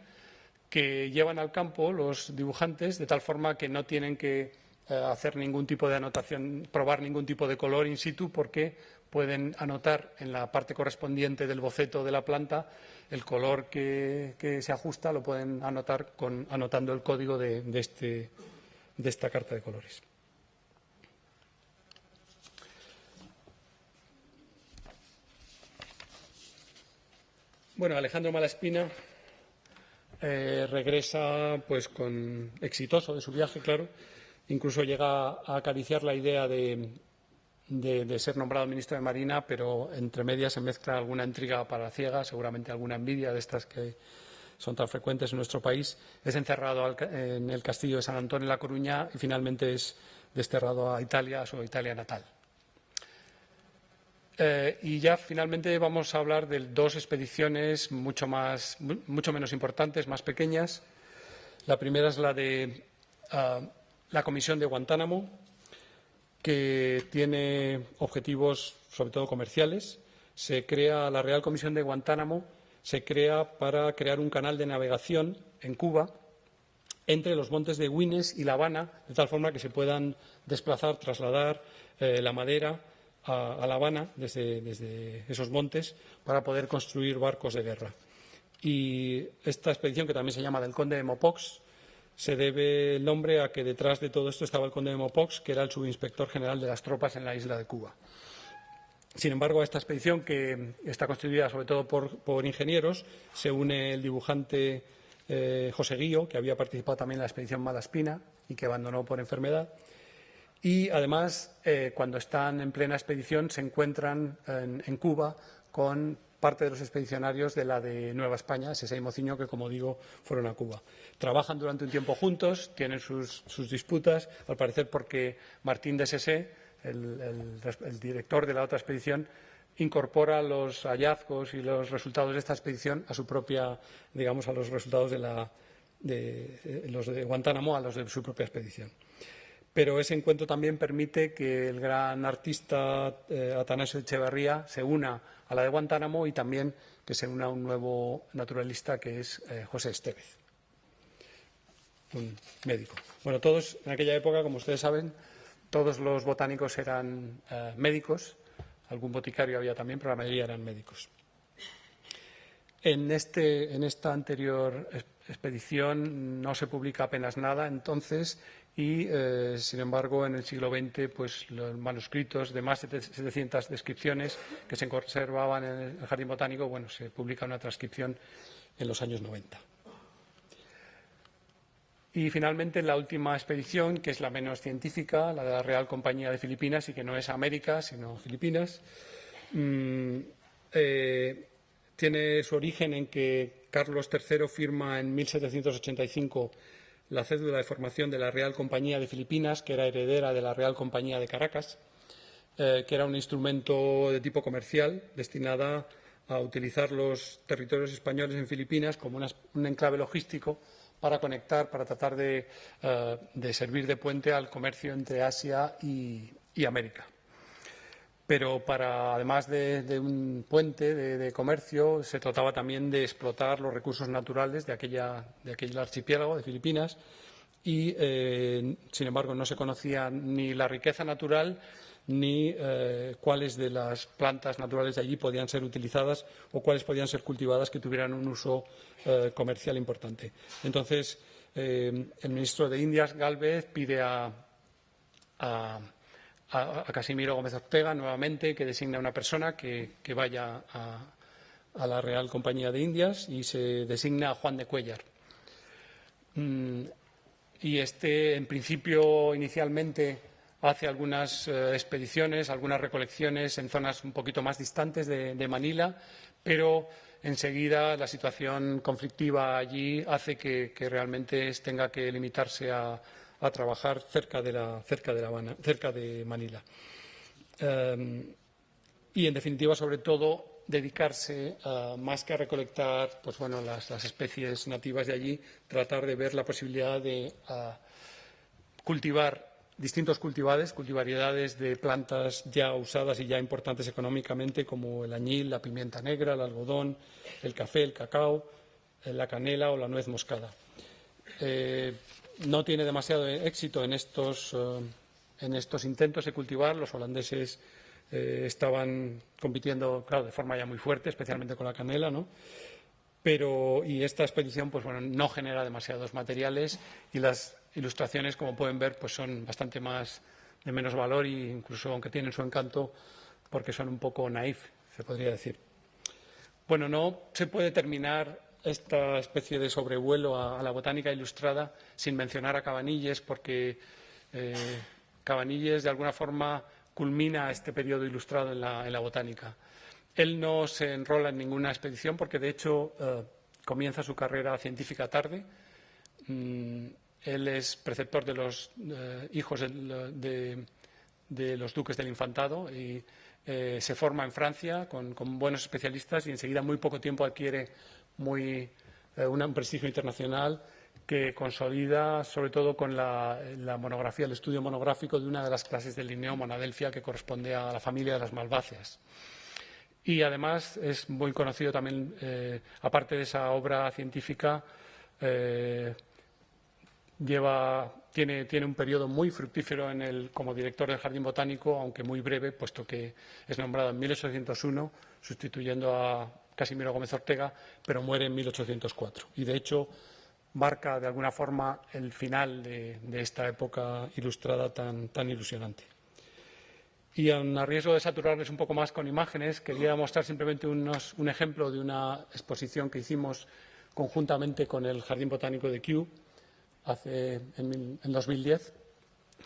que llevan al campo los dibujantes, de tal forma que no tienen que hacer ningún tipo de anotación, probar ningún tipo de color in situ, porque pueden anotar en la parte correspondiente del boceto de la planta el color que se ajusta, lo pueden anotar anotando el código de esta carta de colores. Bueno, Alejandro Malaspina regresa pues exitoso de su viaje, claro. Incluso llega a acariciar la idea de ser nombrado ministro de Marina, pero entre medias se mezcla alguna intriga palaciega, seguramente alguna envidia de estas que son tan frecuentes en nuestro país. Es encerrado en el castillo de San Antón en La Coruña y finalmente es desterrado a Italia, a su Italia natal. Y ya finalmente vamos a hablar de 2 expediciones mucho menos importantes, más pequeñas. La primera es la de la Comisión de Guantánamo, que tiene objetivos sobre todo comerciales. La Real Comisión de Guantánamo se crea para crear un canal de navegación en Cuba entre los montes de Güines y La Habana, de tal forma que se puedan trasladar la madera a La Habana desde esos montes para poder construir barcos de guerra. Y esta expedición, que también se llama del Conde de Mopox, se debe el nombre a que detrás de todo esto estaba el conde de Maupox, que era el subinspector general de las tropas en la isla de Cuba. Sin embargo, a esta expedición, que está constituida sobre todo por ingenieros, se une el dibujante José Guío, que había participado también en la expedición Malaspina y que abandonó por enfermedad. Y, además, cuando están en plena expedición, se encuentran en Cuba con parte de los expedicionarios de la de Nueva España, Sesay y Mociño, que, como digo, fueron a Cuba. Trabajan durante un tiempo juntos, tienen sus disputas, al parecer porque Martín de Sesay, el director de la otra expedición, incorpora los hallazgos y los resultados de esta expedición a su propia, digamos, a los resultados de los de Guantánamo, a los de su propia expedición. Pero ese encuentro también permite que el gran artista Atanasio Echeverría se una a la de Guantánamo y también que se una a un nuevo naturalista que es José Estévez, un médico. Bueno, todos en aquella época, como ustedes saben, todos los botánicos eran médicos, algún boticario había también, pero la mayoría eran médicos. En esta anterior expedición no se publica apenas nada entonces y, sin embargo, en el siglo XX, pues, los manuscritos de más de 700 descripciones que se conservaban en el Jardín Botánico, bueno, se publica una transcripción en los años 90. Y, finalmente, la última expedición, que es la menos científica, la de la Real Compañía de Filipinas, y que no es América, sino Filipinas, tiene su origen en que Carlos III firma en 1785 la cédula de formación de la Real Compañía de Filipinas, que era heredera de la Real Compañía de Caracas, que era un instrumento de tipo comercial destinada a utilizar los territorios españoles en Filipinas como un enclave logístico para conectar, para tratar de servir de puente al comercio entre Asia y América. Pero además de un puente de comercio, se trataba también de explotar los recursos naturales de aquel archipiélago de Filipinas y, sin embargo, no se conocía ni la riqueza natural ni cuáles de las plantas naturales de allí podían ser utilizadas o cuáles podían ser cultivadas que tuvieran un uso comercial importante. Entonces, el ministro de Indias, Gálvez, pide a Casimiro Gómez Ortega nuevamente que designe a una persona que vaya a la Real Compañía de Indias y se designa a Juan de Cuéllar. Y en principio, inicialmente hace algunas expediciones, algunas recolecciones en zonas un poquito más distantes de Manila, pero enseguida la situación conflictiva allí hace que realmente tenga que limitarse a trabajar cerca de Manila. Y, en definitiva, sobre todo, dedicarse, más que a recolectar pues, bueno, las especies nativas de allí, tratar de ver la posibilidad de cultivar distintos cultivariedades de plantas ya usadas y ya importantes económicamente, como el añil, la pimienta negra, el algodón, el café, el cacao, la canela o la nuez moscada. No tiene demasiado éxito en estos intentos de cultivar. Los holandeses estaban compitiendo, claro, de forma ya muy fuerte, especialmente con la canela, ¿no? Y esta expedición, pues bueno, no genera demasiados materiales y las ilustraciones, como pueden ver, pues son bastante de menos valor e incluso, aunque tienen su encanto, porque son un poco naif, se podría decir. Bueno, no se puede terminar esta especie de sobrevuelo a la botánica ilustrada sin mencionar a Cabanilles, porque Cabanilles, de alguna forma, culmina este periodo ilustrado en la botánica. Él no se enrola en ninguna expedición porque, de hecho, comienza su carrera científica tarde. Él es preceptor de los hijos de los duques del Infantado y se forma en Francia con buenos especialistas y enseguida, muy poco tiempo, adquiere un prestigio internacional que consolida sobre todo con la monografía, el estudio monográfico de una de las clases del Linneo monadelphia que corresponde a la familia de las malváceas. Y, además, es muy conocido también, aparte de esa obra científica, tiene un periodo muy fructífero como director del Jardín Botánico, aunque muy breve, puesto que es nombrado en 1801, sustituyendo a Casimiro Gómez Ortega, pero muere en 1804. Y, de hecho, marca de alguna forma el final de esta época ilustrada tan ilusionante. Y a riesgo de saturarles un poco más con imágenes, quería mostrar simplemente un ejemplo de una exposición que hicimos conjuntamente con el Jardín Botánico de Kew en 2010,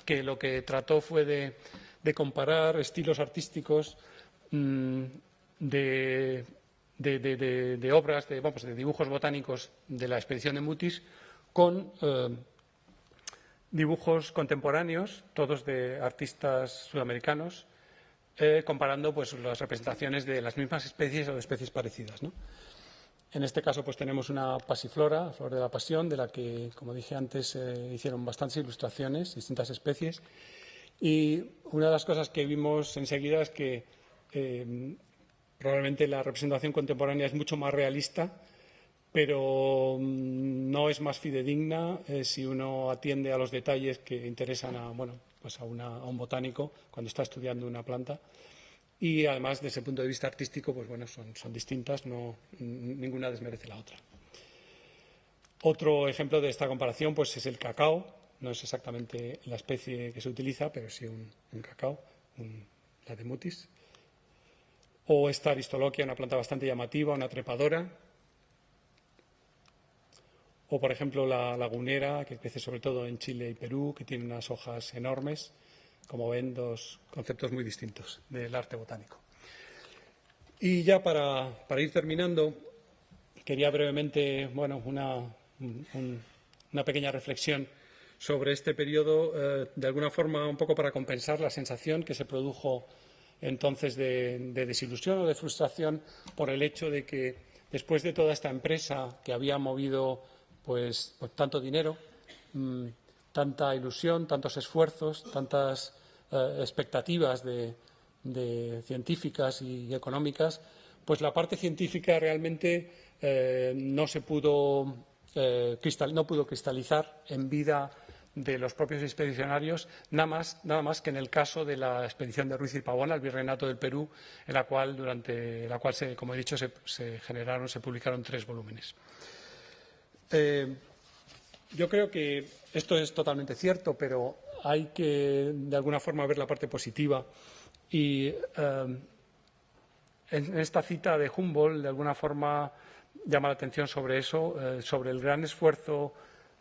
que lo que trató fue de comparar estilos artísticos de obras, de dibujos botánicos de la expedición de Mutis con dibujos contemporáneos, todos de artistas sudamericanos, comparando pues, las representaciones de las mismas especies o de especies parecidas, ¿no? En este caso pues, tenemos una pasiflora, flor de la pasión, de la que, como dije antes, hicieron bastantes ilustraciones, distintas especies. Y una de las cosas que vimos enseguida es que probablemente la representación contemporánea es mucho más realista, pero no es más fidedigna si uno atiende a los detalles que interesan a un botánico cuando está estudiando una planta. Y además, desde el punto de vista artístico, pues bueno, son distintas, ninguna desmerece la otra. Otro ejemplo de esta comparación pues, es el cacao. No es exactamente la especie que se utiliza, pero sí un cacao, la de Mutis. O esta Aristoloquia, una planta bastante llamativa, una trepadora. O, por ejemplo, la lagunera, que crece sobre todo en Chile y Perú, que tiene unas hojas enormes. Como ven, dos conceptos muy distintos del arte botánico. Y ya para ir terminando, quería brevemente, una pequeña reflexión sobre este periodo, de alguna forma un poco para compensar la sensación que se produjo entonces de desilusión o de frustración por el hecho de que después de toda esta empresa que había movido pues tanto dinero, tanta ilusión, tantos esfuerzos, tantas expectativas de científicas y económicas, pues la parte científica realmente no pudo cristalizar en vida de los propios expedicionarios, nada más que en el caso de la expedición de Ruiz y Pavón al Virreinato del Perú, en la cual, como he dicho, se publicaron 3 volúmenes. Yo creo que esto es totalmente cierto, pero hay que, de alguna forma, ver la parte positiva. Y en esta cita de Humboldt, de alguna forma, llama la atención sobre eso, sobre el gran esfuerzo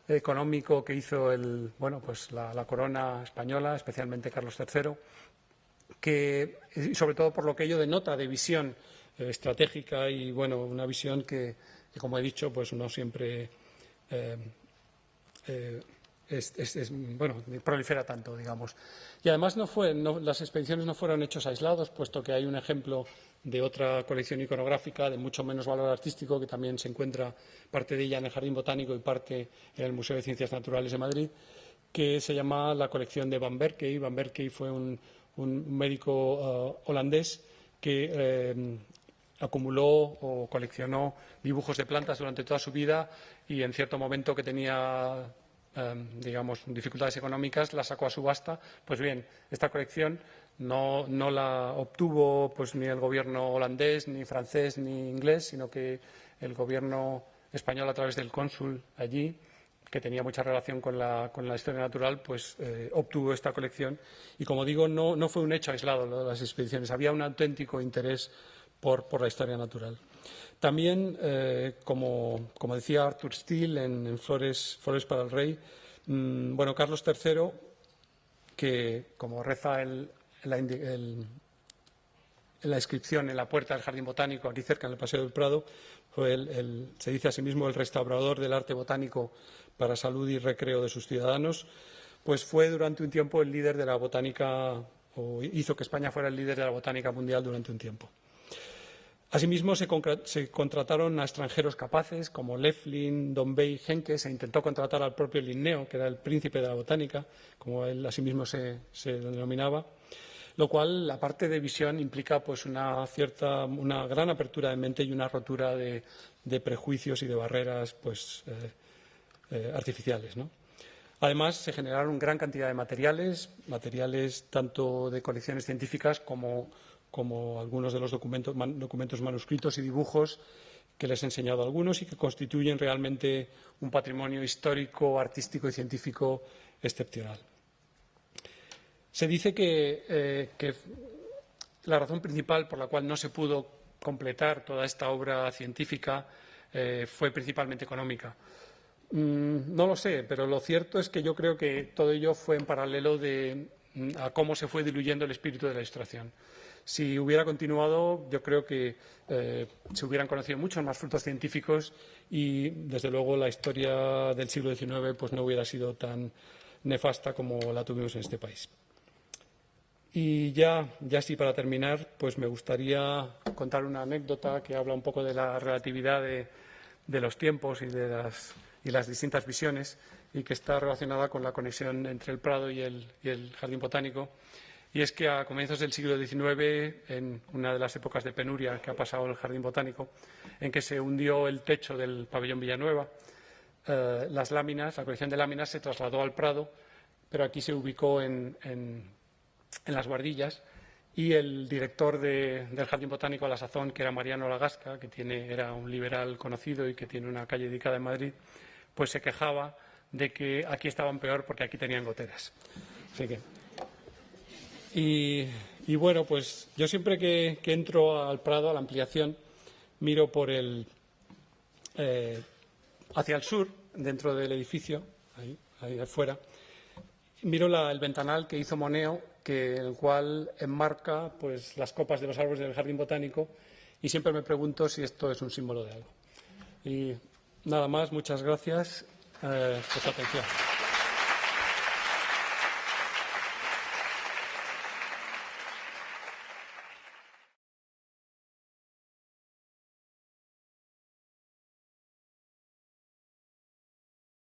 económico que hizo la corona española, especialmente Carlos III, y sobre todo por lo que ello denota de visión estratégica y una visión que, como he dicho, pues no siempre prolifera tanto, digamos. Y además las expediciones no fueron hechos aislados, puesto que hay un ejemplo de otra colección iconográfica de mucho menos valor artístico, que también se encuentra parte de ella en el Jardín Botánico y parte en el Museo de Ciencias Naturales de Madrid, que se llama la colección de Van Berkey. Van Berkey fue un médico holandés que acumuló o coleccionó dibujos de plantas durante toda su vida y en cierto momento que tenía dificultades económicas, la sacó a subasta. Pues bien, esta colección no la obtuvo pues ni el gobierno holandés, ni francés, ni inglés, sino que el gobierno español, a través del cónsul allí, que tenía mucha relación con la historia natural, pues obtuvo esta colección. Y, como digo, no fue un hecho aislado lo de las expediciones. Había un auténtico interés por la historia natural. También, como decía Arthur Steele en Flores para el Rey, Carlos III, que, como reza la inscripción en la puerta del Jardín Botánico, aquí cerca, en el Paseo del Prado, fue se dice a sí mismo el restaurador del arte botánico para salud y recreo de sus ciudadanos, pues fue durante un tiempo el líder de la botánica, o hizo que España fuera el líder de la botánica mundial durante un tiempo. Asimismo, se contrataron a extranjeros capaces como Leflin, Dombey, Henke. Se intentó contratar al propio Linneo, que era el príncipe de la botánica, como él asimismo se denominaba, lo cual, aparte de visión, implica pues una gran apertura de mente y una rotura de prejuicios y de barreras pues artificiales, ¿no? Además, se generaron gran cantidad de materiales tanto de colecciones científicas como algunos de los documentos manuscritos y dibujos que les he enseñado a algunos y que constituyen realmente un patrimonio histórico, artístico y científico excepcional. Se dice que la razón principal por la cual no se pudo completar toda esta obra científica fue principalmente económica. No lo sé, pero lo cierto es que yo creo que todo ello fue en paralelo a cómo se fue diluyendo el espíritu de la Ilustración. Si hubiera continuado, yo creo que se hubieran conocido muchos más frutos científicos y, desde luego, la historia del siglo XIX pues, no hubiera sido tan nefasta como la tuvimos en este país. Y ya sí, para terminar, pues me gustaría contar una anécdota que habla un poco de la relatividad de los tiempos y de las distintas visiones y que está relacionada con la conexión entre el Prado y el Jardín Botánico. Y es que a comienzos del siglo XIX, en una de las épocas de penuria que ha pasado el Jardín Botánico, en que se hundió el techo del pabellón Villanueva, la colección de láminas se trasladó al Prado, pero aquí se ubicó en las Guardillas, y el director del Jardín Botánico a la sazón, que era Mariano Lagasca, que era un liberal conocido y que tiene una calle dedicada en Madrid, pues se quejaba de que aquí estaban peor porque aquí tenían goteras. Así que... Y bueno, pues yo siempre que entro al Prado, a la ampliación, miro hacia el sur, dentro del edificio, ahí afuera, miro el ventanal que hizo Moneo, el cual enmarca pues, las copas de los árboles del Jardín Botánico, y siempre me pregunto si esto es un símbolo de algo. Y nada más, muchas gracias por su atención.